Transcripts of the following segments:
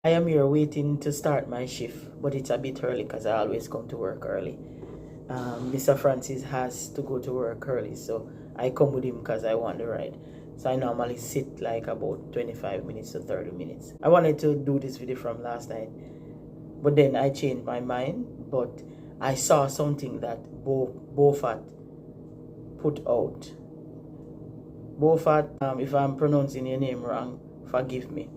I am here waiting to start my shift, but it's a bit early because I always come to work early. Mr. Francis has to go to work early, so I come with him because I want the ride. So I normally sit like about 25 minutes to 30 minutes. I wanted to do this video from last night, but then I changed my mind. But I saw something that Bofat put out. Bofat, if I'm pronouncing your name wrong, forgive me.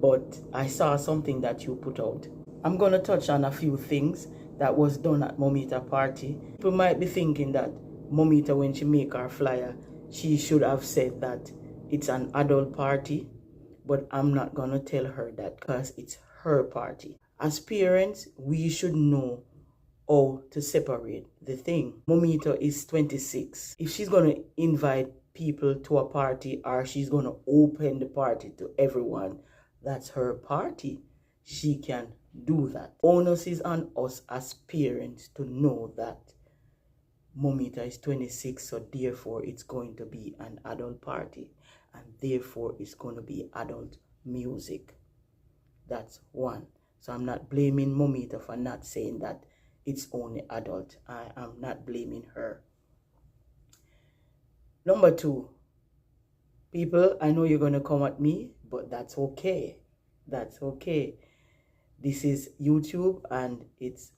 But I saw something that you put out. I'm going to touch on a few things that was done at Mamiteo party. People might be thinking that Mamiteo, when she make her flyer, she should have said that it's an adult party, but I'm not going to tell her that because it's her party. As parents, we should know how to separate the thing. Mamiteo is 26. If she's going to invite people to a party or she's going to open the party to everyone, that's her party. She can do that. Onus is on us as parents to know that Mamiteo is 26, so therefore it's going to be an adult party, and therefore it's going to be adult music. That's one. So I'm not blaming Mamiteo for not saying that it's only adult. I am not blaming her. Number two, people, I know you're going to come at me, but that's okay. That's okay. This is YouTube, and it's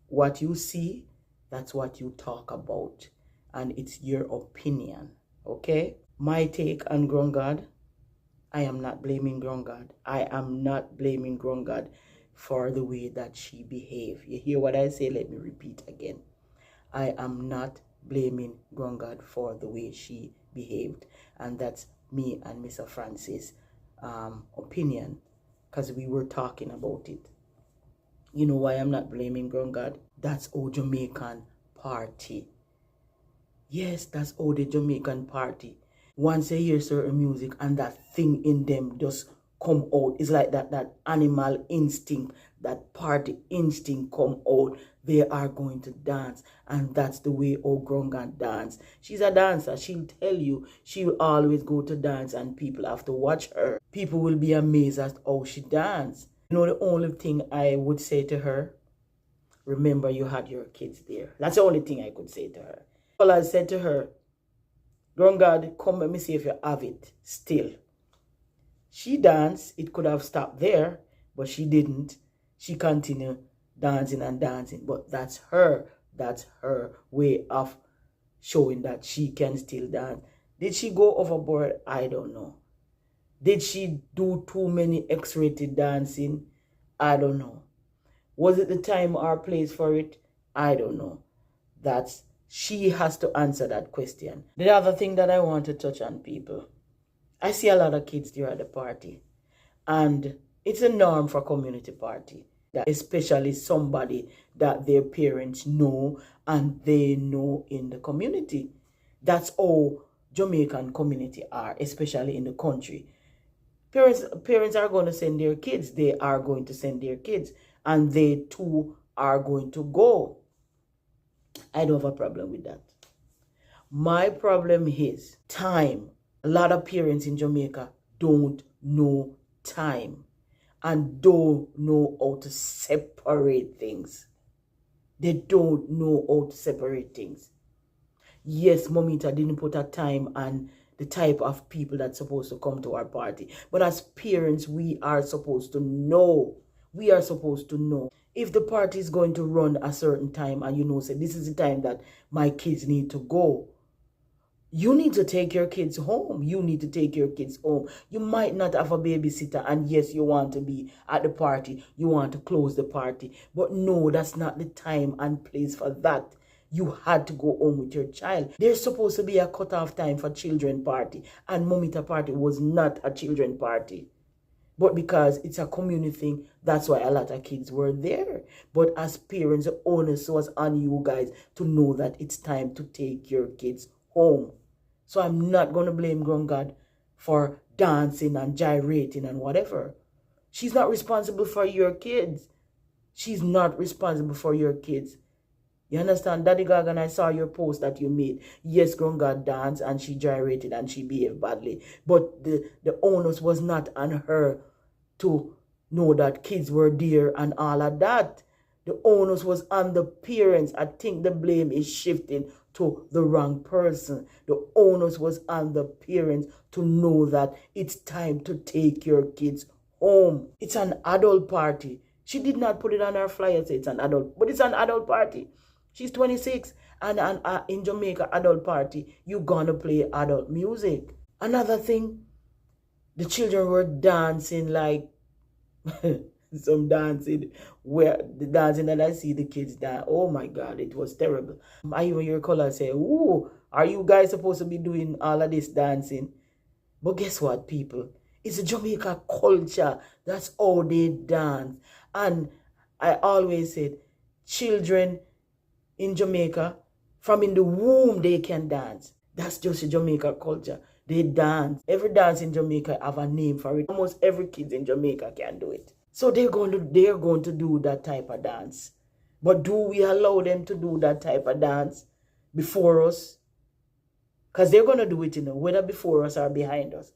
what you see, that's what you talk about. And it's your opinion, okay? My take on Groung God, I am not blaming Groung God. I am not blaming Groung God for the way that she behaved. You hear what I say? Let me repeat again. I am not blaming Groung God for the way she behaved. And that's me and Mr. Francis' opinion, because we were talking about it. You know why I'm not blaming Groung God? That's our Jamaican party. Yes, that's all the Jamaican party. Once they hear certain music and that thing in them just come out, it's like that animal instinct, that party instinct come out, they are going to dance. And that's the way old Groung God dance. She's a dancer. She'll tell you she will always go to dance, and people have to watch her. People will be amazed at how she dances. You know, the only thing I would say to her, remember you had your kids there. That's the only thing I could say to her. All I said to her, Groung God, come let me see if you have it still. She danced. It could have stopped there, but she didn't. She continued dancing and dancing. But that's her. That's her way of showing that she can still dance. Did she go overboard? I don't know. Did she do too many X-rated dancing? I don't know. Was it the time or place for it? I don't know. She has to answer that question. The other thing that I want to touch on, people, I see a lot of kids there at the party, and it's a norm for community party, that especially somebody that their parents know and they know in the community. That's all Jamaican community are, especially in the country. Parents are going to send their kids. They are going to send their kids, and they too are going to go. I don't have a problem with that. My problem is time. A lot of parents in Jamaica don't know time and don't know how to separate things. They don't know how to separate things. Yes, Mamiteo didn't put a time on the type of people that's supposed to come to our party. But as parents, we are supposed to know. We are supposed to know. If the party is going to run a certain time and you know, say, this is the time that my kids need to go, you need to take your kids home. You need to take your kids home. You might not have a babysitter, and yes, you want to be at the party. You want to close the party. But no, that's not the time and place for that. You had to go home with your child. There's supposed to be a cutoff time for children party, and Mamiteo party was not a children party. But because it's a community thing, that's why a lot of kids were there. But as parents, the onus was on you guys to know that it's time to take your kids home. So I'm not going to blame Groung God for dancing and gyrating and whatever. She's not responsible for your kids. She's not responsible for your kids. You understand? Daddy Gaga, and I saw your post that you made. Yes, Groung God danced and she gyrated and she behaved badly. But the onus was not on her to know that kids were there and all of that. The onus was on the parents. I think the blame is shifting to the wrong person. The onus was on the parents to know that it's time to take your kids home. It's an adult party. She did not put it on her flyer, say it's an adult, but it's an adult party. She's 26, and in Jamaica, adult party, you gonna play adult music. Another thing, the children were dancing like some dancing, where the dancing that I see the kids dance, oh my God, it was terrible. I even hear Color say, "Ooh, are you guys supposed to be doing all of this dancing?" But guess what, people? It's a Jamaica culture. That's how they dance. And I always said, children in Jamaica, from in the womb, they can dance. That's just a Jamaica culture. They dance. Every dance in Jamaica have a name for it. Almost every kid in Jamaica can do it. So they're going to do that type of dance. But do we allow them to do that type of dance before us? Because they're going to do it, whether before us or behind us.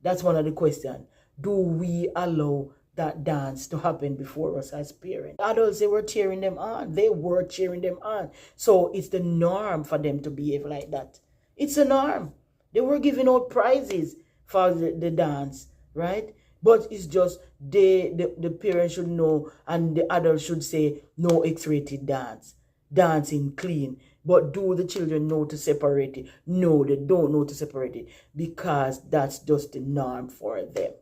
That's one of the questions. Do we allow that dance to happen before us as parents? Adults, they were cheering them on. They were cheering them on. So it's the norm for them to behave like that. It's a norm. They were giving out prizes for the dance, right? But it's just the parents should know, and the adults should say, no X-rated dance. Dancing clean. But do the children know to separate it? No, they don't know to separate it, because that's just the norm for them.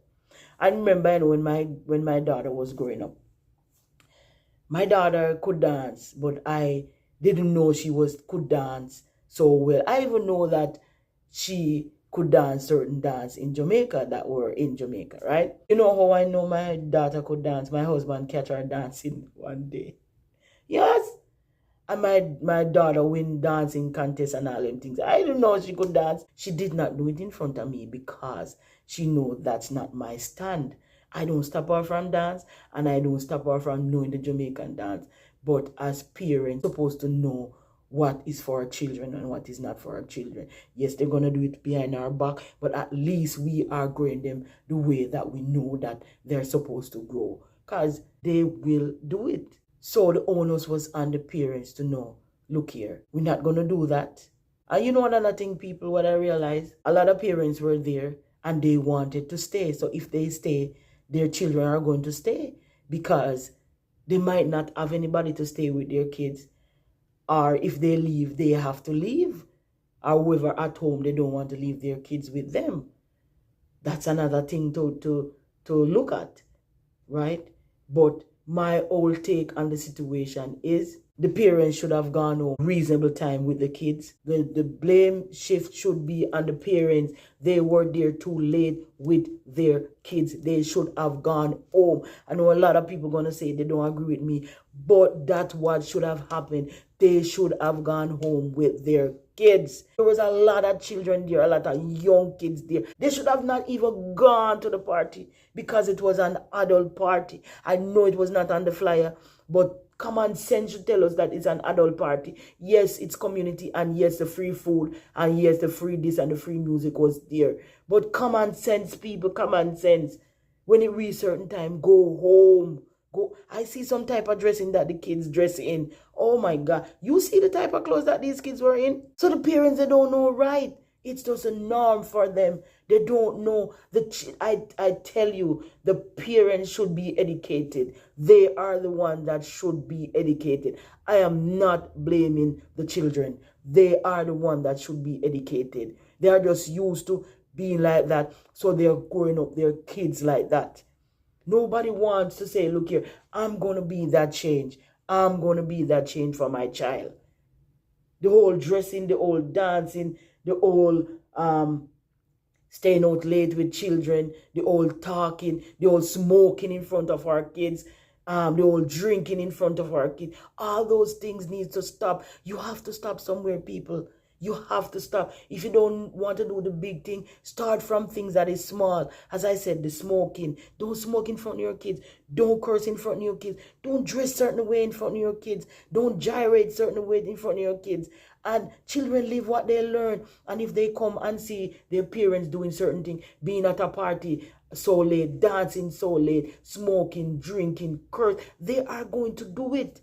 I remember when my daughter was growing up. My daughter could dance, but I didn't know she could dance so well. I even know that she could dance certain dance in Jamaica that were in Jamaica, right? You know how I know my daughter could dance? My husband catch her dancing one day. Yes. And my daughter win dancing contests and all them things. I didn't know she could dance. She did not do it in front of me because she know that's not my stand. I don't stop her from dance, and I don't stop her from knowing the Jamaican dance. But as parents, supposed to know what is for our children and what is not for our children. Yes, they're going to do it behind our back, but at least we are growing them the way that we know that they're supposed to grow, because they will do it. So the onus was on the parents to know, look here, we're not going to do that. And you know another thing, people, what I realized, a lot of parents were there and they wanted to stay. So if they stay, their children are going to stay, because they might not have anybody to stay with their kids. Or if they leave, they have to leave. Or whoever at home, they don't want to leave their kids with them. That's another thing to look at, right? But my whole take on the situation is the parents should have gone home reasonable time with the kids. The blame shift should be on the parents. They were there too late with their kids. They should have gone home. I know a lot of people going to say they don't agree with me, but that's what should have happened. They should have gone home with their kids. There was a lot of children there, a lot of young kids there. They should have not even gone to the party, because it was an adult party. I know it was not on the flyer, but common sense should tell us that it's an adult party. Yes, it's community, and yes, the free food, and yes, the free this and the free music was there. But common sense, people, common sense. When it reaches certain time, go home. Go. I see some type of dressing that the kids dress in. Oh my God. You see the type of clothes that these kids were in? So the parents, they don't know, right? It's just a norm for them. They don't know. I tell you, the parents should be educated. They are the ones that should be educated. I am not blaming the children. They are the ones that should be educated. They are just used to being like that, so they're growing up their kids like that. Nobody wants to say, look here, I'm going to be that change. I'm going to be that change for my child. The whole dressing, the whole dancing, the whole staying out late with children, the whole talking, the whole smoking in front of our kids, the whole drinking in front of our kids. All those things need to stop. You have to stop somewhere, people. You have to stop. If you don't want to do the big thing, start from things that is small. As I said, the smoking. Don't smoke in front of your kids. Don't curse in front of your kids. Don't dress certain way in front of your kids. Don't gyrate certain way in front of your kids. And children live what they learn. And if they come and see their parents doing certain things, being at a party so late, dancing so late, smoking, drinking, curse, they are going to do it.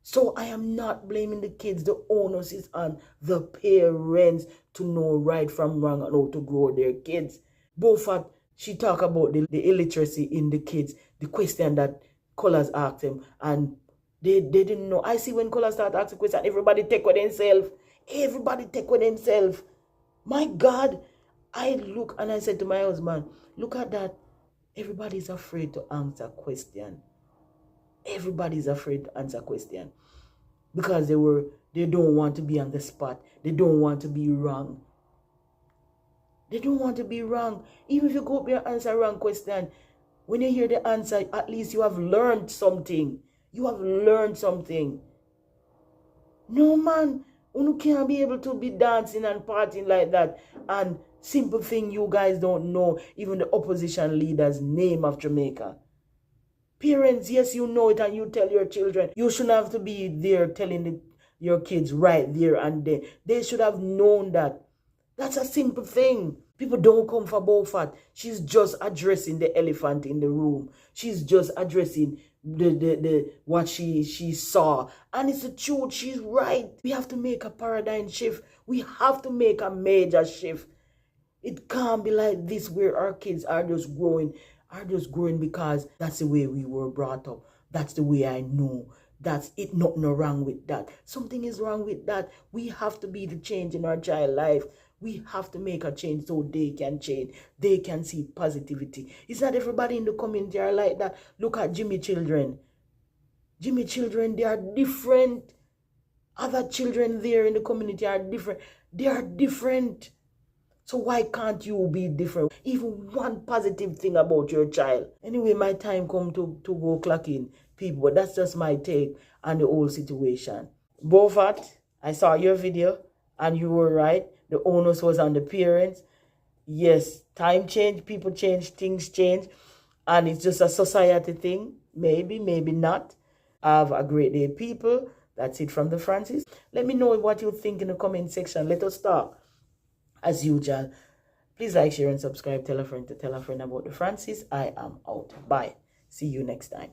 So I am not blaming the kids. The onus is on the parents to know right from wrong and how to grow their kids. Beaufort, she talk about the illiteracy in the kids, the question that Colors asked them, and they didn't know. I see when Colors start asking questions, everybody take with themselves. Everybody take with themselves. My God, I look and I said to my husband, look at that. Everybody's afraid to answer question. Everybody's afraid to answer question because they don't want to be on the spot. They don't want to be wrong. They don't want to be wrong. Even if you go up there and answer a wrong question, when you hear the answer, at least you have learned something. You have learned something. No, man, you can't be able to be dancing and partying like that. And simple thing you guys don't know, even the opposition leader's name of Jamaica. Parents, yes, you know it and you tell your children. You shouldn't have to be there telling your kids right there and then. They should have known that. That's a simple thing. People don't come for Beaufort. She's just addressing the elephant in the room. She's just addressing the what she saw. And it's the truth. She's right. We have to make a paradigm shift. We have to make a major shift. It can't be like this where our kids are just growing because that's the way we were brought up. That's the way I know. That's it. Nothing wrong with that. Something is wrong with that. We have to be the change in our child life. We have to make a change so they can change. They can see positivity. It's not everybody in the community are like that. Look at Jimmy children. Jimmy children, they are different. Other children there in the community are different. They are different. So why can't you be different? Even one positive thing about your child. Anyway, my time come to go clock in, people. But that's just my take on the whole situation. Beaufort, I saw your video and you were right. The onus was on the parents. Yes, time change, people change, things change. And it's just a society thing. Maybe, maybe not. Have a great day, people. That's it from the Francis. Let me know what you think in the comment section. Let us talk. As usual, please like, share, and subscribe. Tell a friend to tell a friend about the Francis. I am out. Bye. See you next time.